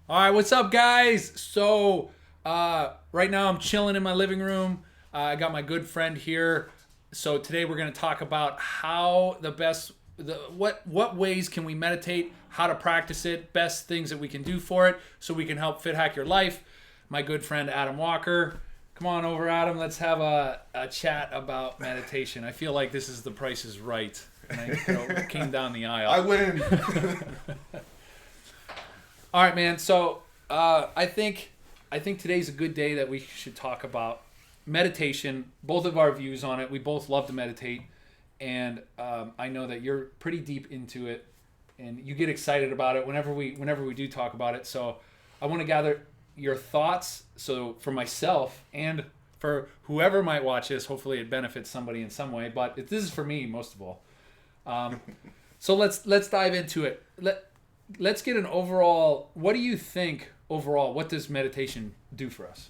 All right, what's up, guys? So, right now I'm chilling in my living room. I got my good friend here. So today we're going to talk about how what ways can we meditate, how to practice it, best things that we can do for it, so we can help fit hack your life. My good friend Adam Walker. Come on over, Adam. Let's have a chat about meditation. I feel like this is The Price is Right. And came down the aisle. I win. All right, man. So I think today's a good day that we should talk about meditation. Both of our views on it. We both love to meditate, and I know that you're pretty deep into it, and you get excited about it whenever we do talk about it. So I want to gather your thoughts. So for myself and for whoever might watch this, hopefully it benefits somebody in some way. But this is for me most of all. So let's dive into it. Let's get an overall. What do you think overall? What does meditation do for us?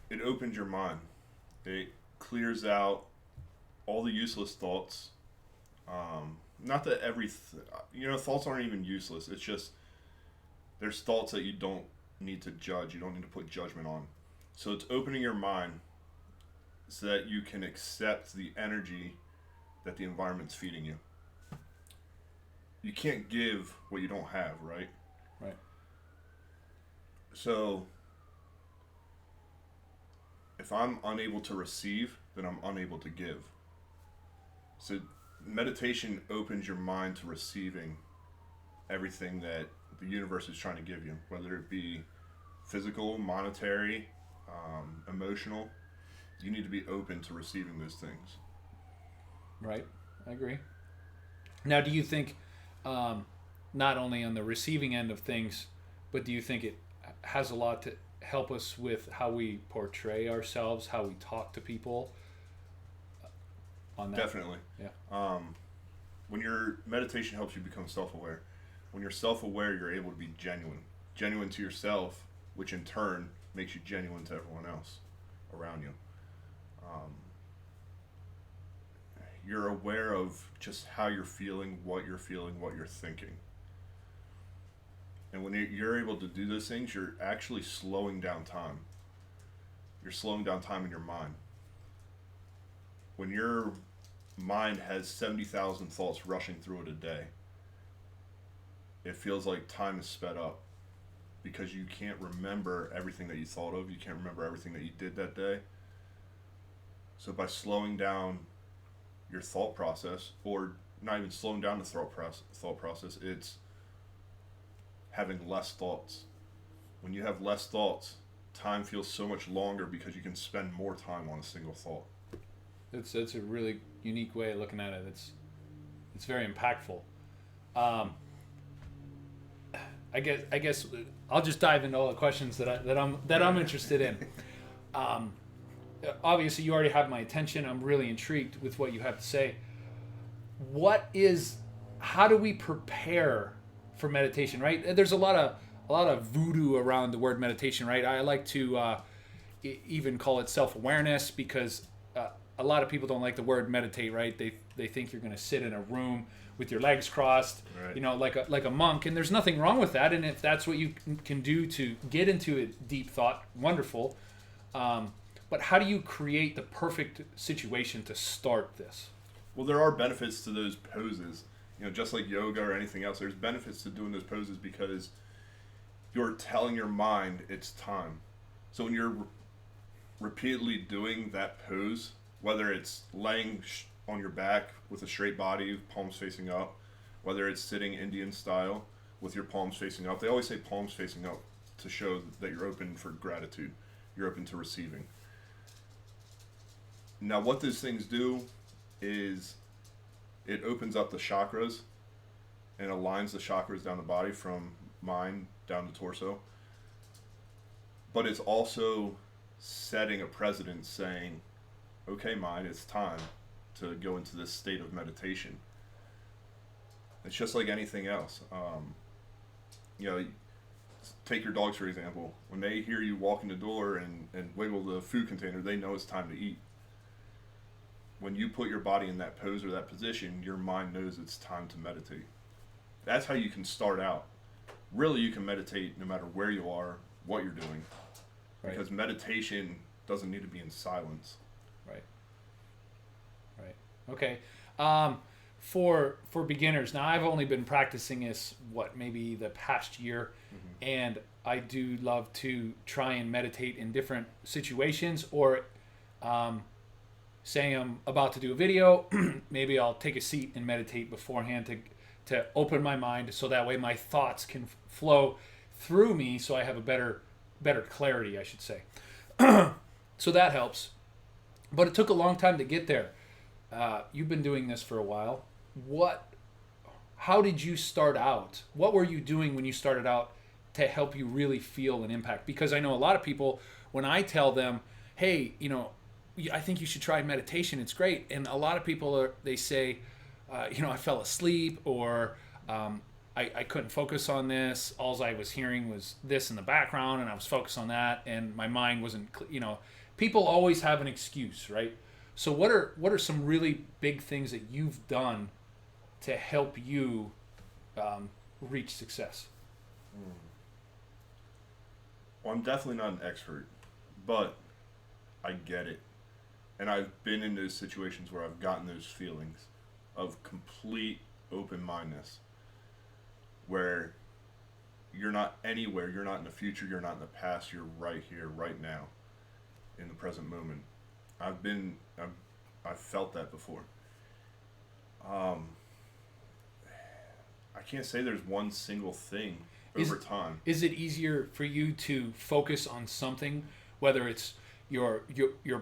It opens your mind. It clears out all the useless thoughts. Not that thoughts aren't even useless. It's just there's thoughts that you don't need to judge. You don't need to put judgment on. So it's opening your mind so that you can accept the energy that the environment's feeding you. You can't give what you don't have, right? Right. So if I'm unable to receive, then I'm unable to give. So meditation opens your mind to receiving everything that the universe is trying to give you, whether it be physical, monetary, emotional. You need to be open to receiving those things. Right. I agree. Now, do you think not only on the receiving end of things, but do you think it has a lot to help us with how we portray ourselves, how we talk to people? On that? Definitely. Yeah. When your meditation helps you become self-aware. When you're self-aware, you're able to be genuine to yourself, which in turn makes you genuine to everyone else around you. You're aware of just how you're feeling, what you're thinking. And when you're able to do those things, you're actually slowing down time. You're slowing down time in your mind. When your mind has 70,000 thoughts rushing through it a day, it feels like time is sped up because you can't remember everything that you thought of. You can't remember everything that you did that day. So by slowing down your thought process, or not even slowing down the thought process, it's having less thoughts. When you have less thoughts, time feels so much longer because you can spend more time on a single thought. That's a really unique way of looking at it. It's very impactful. I guess I'll just dive into all the questions that I'm interested in. Obviously, you already have my attention. I'm really intrigued with what you have to say. How do we prepare for meditation? Right? There's a lot of voodoo around the word meditation. Right? I like to even call it self-awareness because a lot of people don't like the word meditate. Right? They think you're going to sit in a room with your legs crossed, right, like a monk, and there's nothing wrong with that. And if that's what you can do to get into a deep thought, wonderful. But how do you create the perfect situation to start this? Well, there are benefits to those poses. Just like yoga or anything else, there's benefits to doing those poses because you're telling your mind it's time. So when you're repeatedly doing that pose, whether it's laying on your back with a straight body, palms facing up, whether it's sitting Indian style with your palms facing up. They always say palms facing up to show that you're open for gratitude. You're open to receiving. Now, what those things do is it opens up the chakras and aligns the chakras down the body from mind down to torso. But it's also setting a precedent saying, okay, mind, it's time to go into this state of meditation. It's just like anything else. Take your dogs, for example. When they hear you walk in the door and wiggle the food container, they know it's time to eat. When you put your body in that pose or that position, your mind knows it's time to meditate. That's how you can start out. Really, you can meditate no matter where you are, what you're doing. Right. Because meditation doesn't need to be in silence. Right. Right. Okay. For beginners, now I've only been practicing this maybe the past year, and I do love to try and meditate in different situations, or say I'm about to do a video, maybe I'll take a seat and meditate beforehand to open my mind, so that way my thoughts can flow through me, so I have a better clarity, I should say. So that helps. But it took a long time to get there. You've been doing this for a while. How did you start out? What were you doing when you started out to help you really feel an impact? Because I know a lot of people, when I tell them, hey, I think you should try meditation, it's great. And a lot of people they say, I fell asleep, or I couldn't focus on this. All I was hearing was this in the background, and I was focused on that, and my mind wasn't, people always have an excuse, right? So what are some really big things that you've done to help you reach success? Well, I'm definitely not an expert, but I get it. And I've been in those situations where I've gotten those feelings of complete open-mindedness, where you're not anywhere, you're not in the future, you're not in the past, you're right here, right now, in the present moment. I've felt that before. I can't say there's one single thing over time. Is it easier for you to focus on something, whether it's your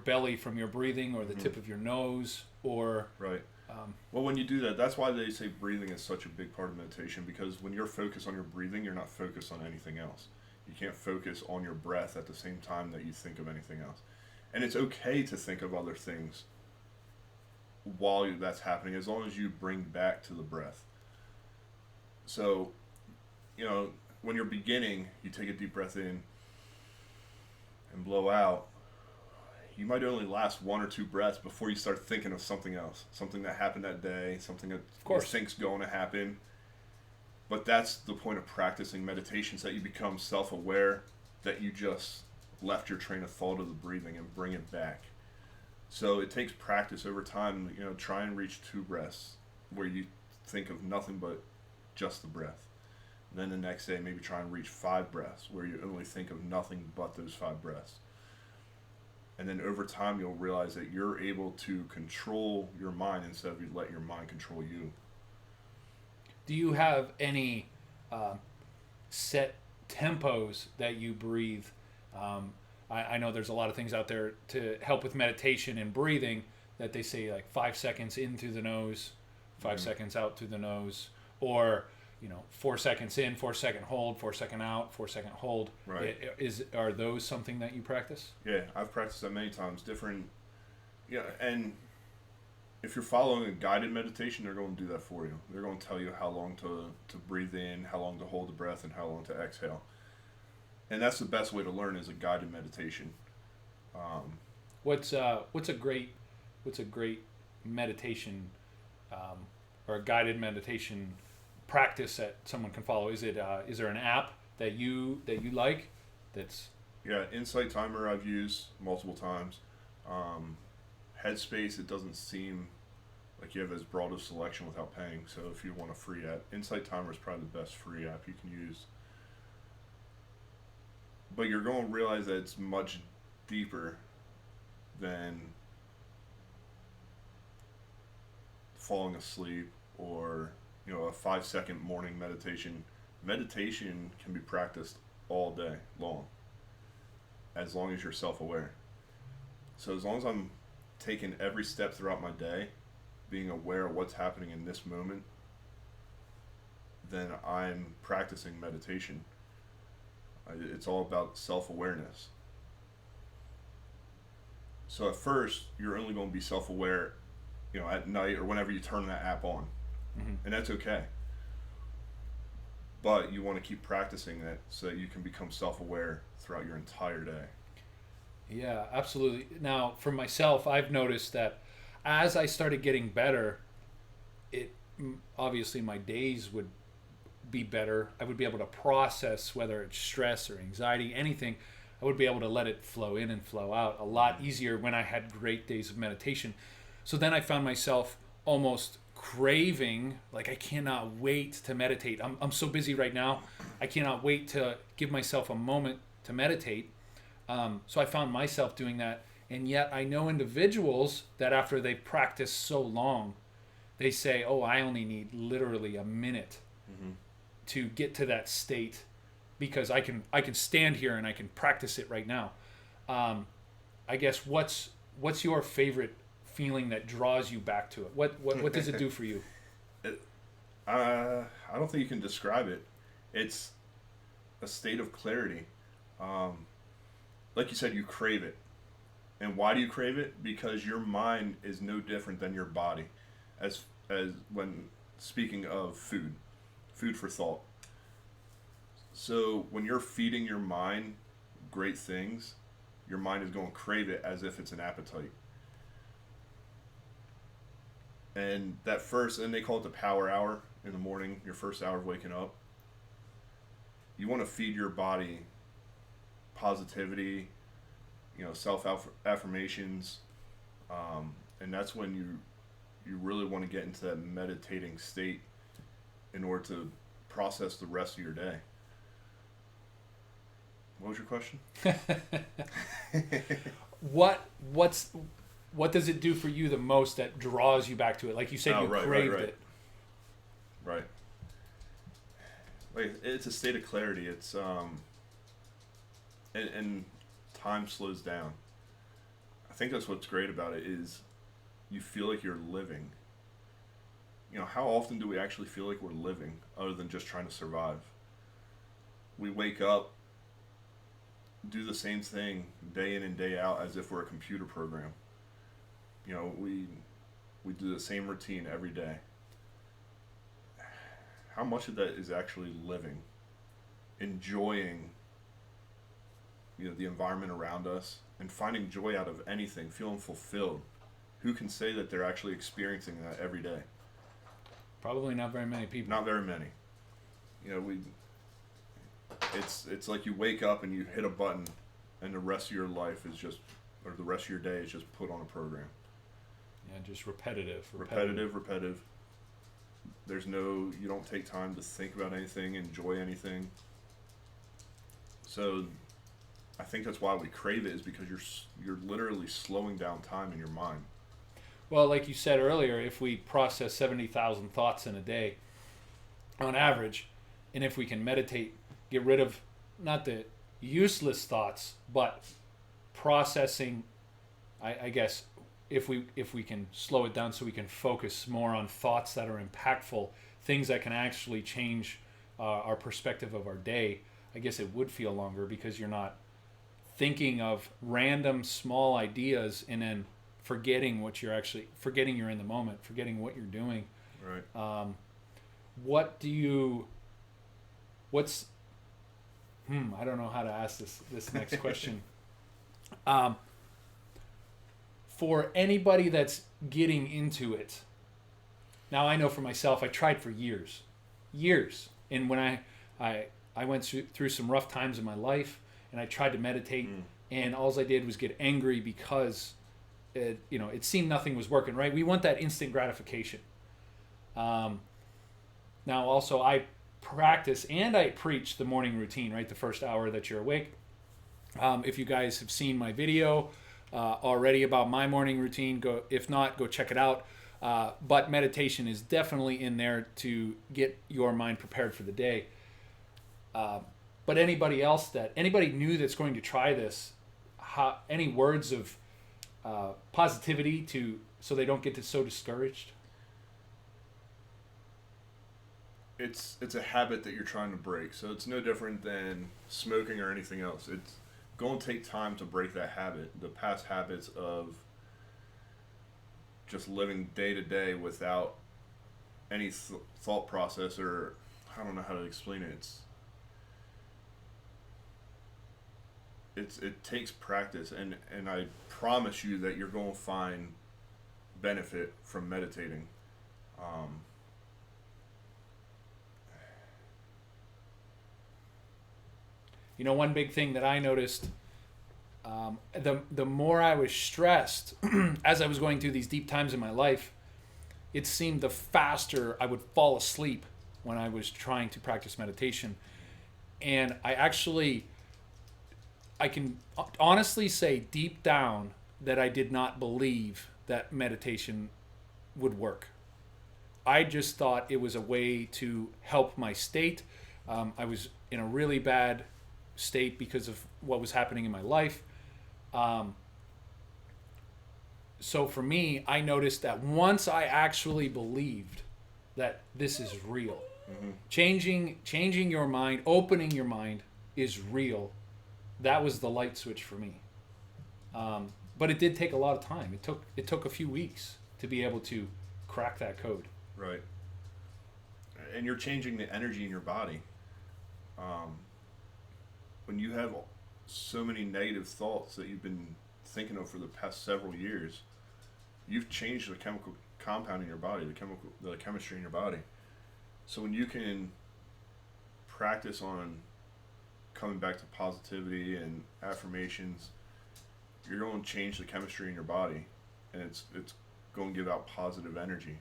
belly from your breathing, or the tip of your nose, or right? Well, when you do that, that's why they say breathing is such a big part of meditation, because when you're focused on your breathing, you're not focused on anything else. You can't focus on your breath at the same time that you think of anything else. And it's okay to think of other things while that's happening, as long as you bring back to the breath. So, when you're beginning, you take a deep breath in and blow out. You might only last 1 or 2 breaths before you start thinking of something else, something that happened that day, something that you think's going to happen. But that's the point of practicing meditation, so that you become self-aware, that you just left your train of thought of the breathing and bring it back. So it takes practice over time. Try and reach 2 breaths where you think of nothing but just the breath. And then the next day, maybe try and reach 5 breaths where you only think of nothing but those 5 breaths. And then over time, you'll realize that you're able to control your mind instead of you let your mind control you. Do you have any set tempos that you breathe? I know there's a lot of things out there to help with meditation and breathing that they say, like 5 seconds in through the nose, 5 seconds out through the nose, or 4 seconds in, 4 second hold, 4 second out, 4 second hold. Right. Are those something that you practice? Yeah, I've practiced that many times. Different, and if you're following a guided meditation, they're going to do that for you. They're going to tell you how long to breathe in, how long to hold the breath, and how long to exhale. And that's the best way to learn, is a guided meditation. What's a great meditation or a guided meditation practice that someone can follow? Is there an app that you like? Insight Timer I've used multiple times. Headspace, it doesn't seem like you have as broad a selection without paying. So if you want a free app, Insight Timer is probably the best free app you can use. But you're going to realize that it's much deeper than falling asleep or a 5-second morning meditation. Meditation can be practiced all day long as you're self-aware. So as long as I'm taking every step throughout my day, being aware of what's happening in this moment, then I'm practicing meditation. It's all about self-awareness. So at first, you're only going to be self-aware, at night or whenever you turn that app on. Mm-hmm. And that's okay. But you want to keep practicing that so that you can become self-aware throughout your entire day. Yeah, absolutely. Now, for myself, I've noticed that as I started getting better, obviously my days would be better. I would be able to process whether it's stress or anxiety, anything. I would be able to let it flow in and flow out a lot easier when I had great days of meditation. So then I found myself almost craving, like I cannot wait to meditate. I'm so busy right now. I cannot wait to give myself a moment to meditate. So I found myself doing that. And yet I know individuals that after they practice so long, they say, oh, I only need literally a minute to get to that state because I can stand here and I can practice it right now. I guess what's your favorite feeling that draws you back to it? What does it do for you? I don't think you can describe it. It's a state of clarity. Like you said, you crave it. And why do you crave it? Because your mind is no different than your body. As when speaking of food for thought. So when you're feeding your mind great things, your mind is going to crave it as if it's an appetite. And they call it the power hour in the morning, your first hour of waking up. You want to feed your body positivity, self-affirmations, and that's when you really want to get into that meditating state in order to process the rest of your day. What was your question? What does it do for you the most that draws you back to it? Like you said, craved it. Right. Like it's a state of clarity. It's and time slows down. I think that's what's great about it is you feel like you're living. How often do we actually feel like we're living other than just trying to survive? We wake up, do the same thing day in and day out as if we're a computer program. We do the same routine every day. How much of that is actually living, enjoying, the environment around us, and finding joy out of anything, feeling fulfilled? Who can say that they're actually experiencing that every day? Probably not very many people. Not very many. It's like you wake up and you hit a button, and the rest of your life is just, or the rest of your day is just put on a program. Yeah, just repetitive. You don't take time to think about anything, enjoy anything. So I think that's why we crave it, is because you're literally slowing down time in your mind. Well, like you said earlier, if we process 70,000 thoughts in a day, on average, and if we can meditate, get rid of not the useless thoughts, but processing, I guess, if we can slow it down so we can focus more on thoughts that are impactful, things that can actually change our perspective of our day, I guess it would feel longer because you're not thinking of random small ideas and then forgetting you're in the moment, forgetting what you're doing. Right. I don't know how to ask this next question. For anybody that's getting into it, now I know for myself, I tried for years, and when I went through some rough times in my life, and I tried to meditate, and all I did was get angry because it seemed nothing was working. Right? We want that instant gratification. Now also I practice and I preach the morning routine, right? The first hour that you're awake. If you guys have seen my video already about my morning routine, if not, go check it out. But meditation is definitely in there to get your mind prepared for the day. But anybody new that's going to try this, any words of positivity so they don't get so discouraged? It's a habit that you're trying to break, so it's no different than smoking or anything else. It's going to take time to break that habit, the past habits of just living day to day without any thought process, or I don't know how to explain it. It takes practice, and I promise you that you're going to find benefit from meditating. One big thing that I noticed, the more I was stressed as I was going through these deep times in my life, it seemed the faster I would fall asleep when I was trying to practice meditation. And I can honestly say deep down that I did not believe that meditation would work. I just thought it was a way to help my state. I was in a really bad state because of what was happening in my life. So for me, I noticed that once I actually believed that this is real, changing your mind, opening your mind is real. That was the light switch for me. But it did take a lot of time. It took a few weeks to be able to crack that code. Right. And you're changing the energy in your body. When you have so many negative thoughts that you've been thinking of for the past several years, you've changed the chemical compound in your body, the chemistry in your body. So when you can practice on coming back to positivity and affirmations, you're going to change the chemistry in your body, and it's going to give out positive energy.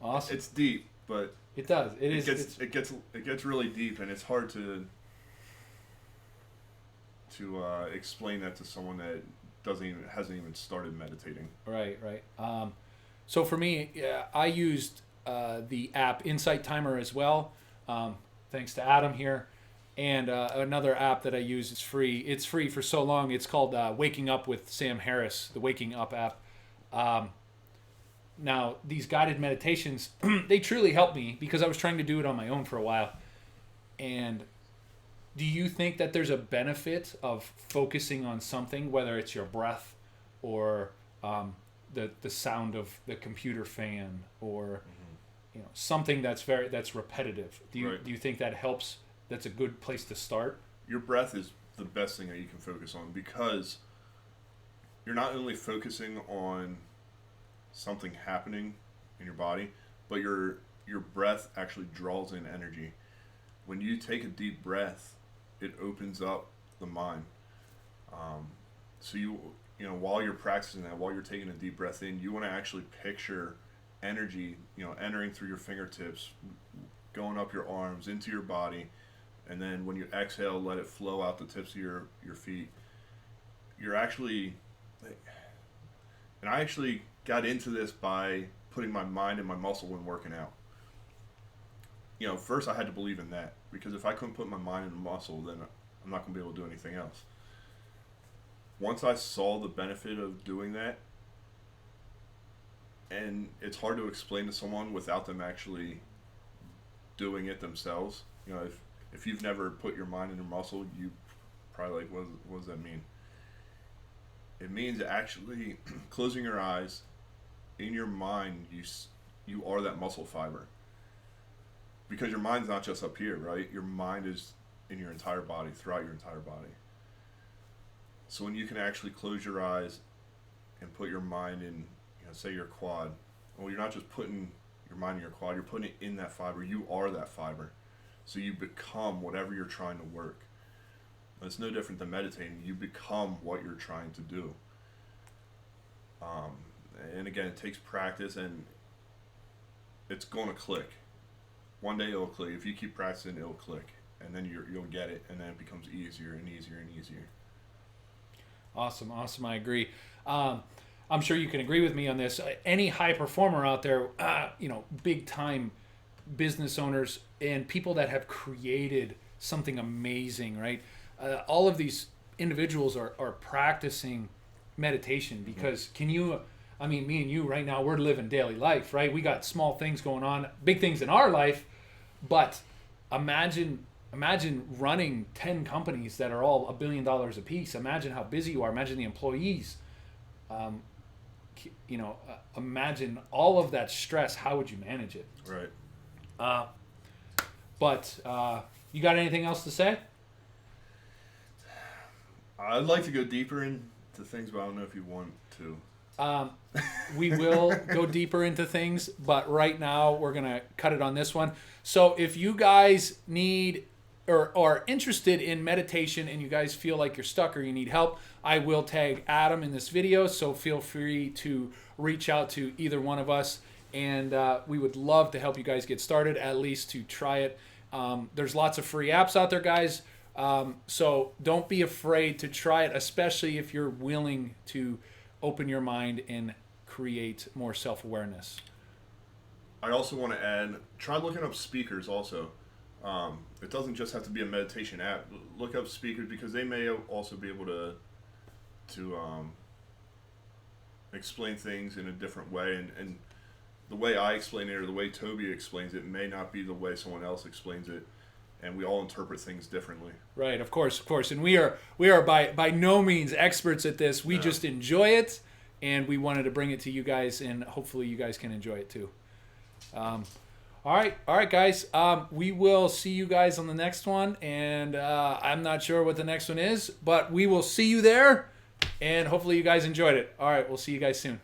Awesome. It's deep, but it does. It gets really deep, and it's hard to explain that to someone that hasn't even started meditating. Right. So for me, I used the app Insight Timer as well. Thanks to Adam here. And another app that I use is free. It's free for so long. It's called Waking Up with Sam Harris, the Waking Up app. Now, these guided meditations, they truly helped me because I was trying to do it on my own for a while. And do you think that there's a benefit of focusing on something, whether it's your breath or the sound of the computer fan or something that's repetitive? Do you think that helps? That's a good place to start? Your breath is the best thing that you can focus on, because you're not only focusing on something happening in your body, but your breath actually draws in energy. When you take a deep breath, it opens up the mind. So while you're practicing that, while you're taking a deep breath in, you want to actually picture energy, entering through your fingertips, going up your arms into your body, and then when you exhale, let it flow out the tips of your feet. You're actually, and I actually got into this by putting my mind and my muscle when working out. First I had to believe in that, because if I couldn't put my mind in the muscle, then I'm not going to be able to do anything else. Once I saw the benefit of doing that, and it's hard to explain to someone without them actually doing it themselves. If you've never put your mind in your muscle, you probably like, what does that mean? It means actually closing your eyes. In your mind, you are that muscle fiber. Because your mind's not just up here, right? Your mind is in your entire body, throughout your entire body. So when you can actually close your eyes and put your mind in, say your quad, well, you're not just putting your mind in your quad, you're putting it in that fiber. You are that fiber. So you become whatever you're trying to work. It's no different than meditating. You become what you're trying to do. And again, it takes practice, and it's going to click. One day it'll click. If you keep practicing, it'll click, and then you'll get it, and then it becomes easier and easier and easier. Awesome. I agree. I'm sure you can agree with me on this. Any high performer out there, big time business owners and people that have created something amazing, right? All of these individuals are practicing meditation because me and you right now, we're living daily life, right? We got small things going on, big things in our life, but imagine running 10 companies that are all $1 billion a piece. Imagine how busy you are. Imagine the employees. Imagine all of that stress. How would you manage it? Right. But you got anything else to say? I'd like to go deeper into things, but I don't know if you want to. We will go deeper into things, but right now we're going to cut it on this one. So if you guys need or are interested in meditation and you guys feel like you're stuck or you need help, I will tag Adam in this video. So feel free to reach out to either one of us. And we would love to help you guys get started, at least to try it. There's lots of free apps out there, guys. So don't be afraid to try it, especially if you're willing to open your mind and create more self-awareness. I also want to add, try looking up speakers also. It doesn't just have to be a meditation app. Look up speakers because they may also be able to explain things in a different way. And the way I explain it or the way Toby explains it may not be the way someone else explains it. And we all interpret things differently. Right, of course. And we are by no means experts at this. We just enjoy it, and we wanted to bring it to you guys, and hopefully you guys can enjoy it too. All right, guys. We will see you guys on the next one, and I'm not sure what the next one is, but we will see you there, and hopefully you guys enjoyed it. All right, we'll see you guys soon.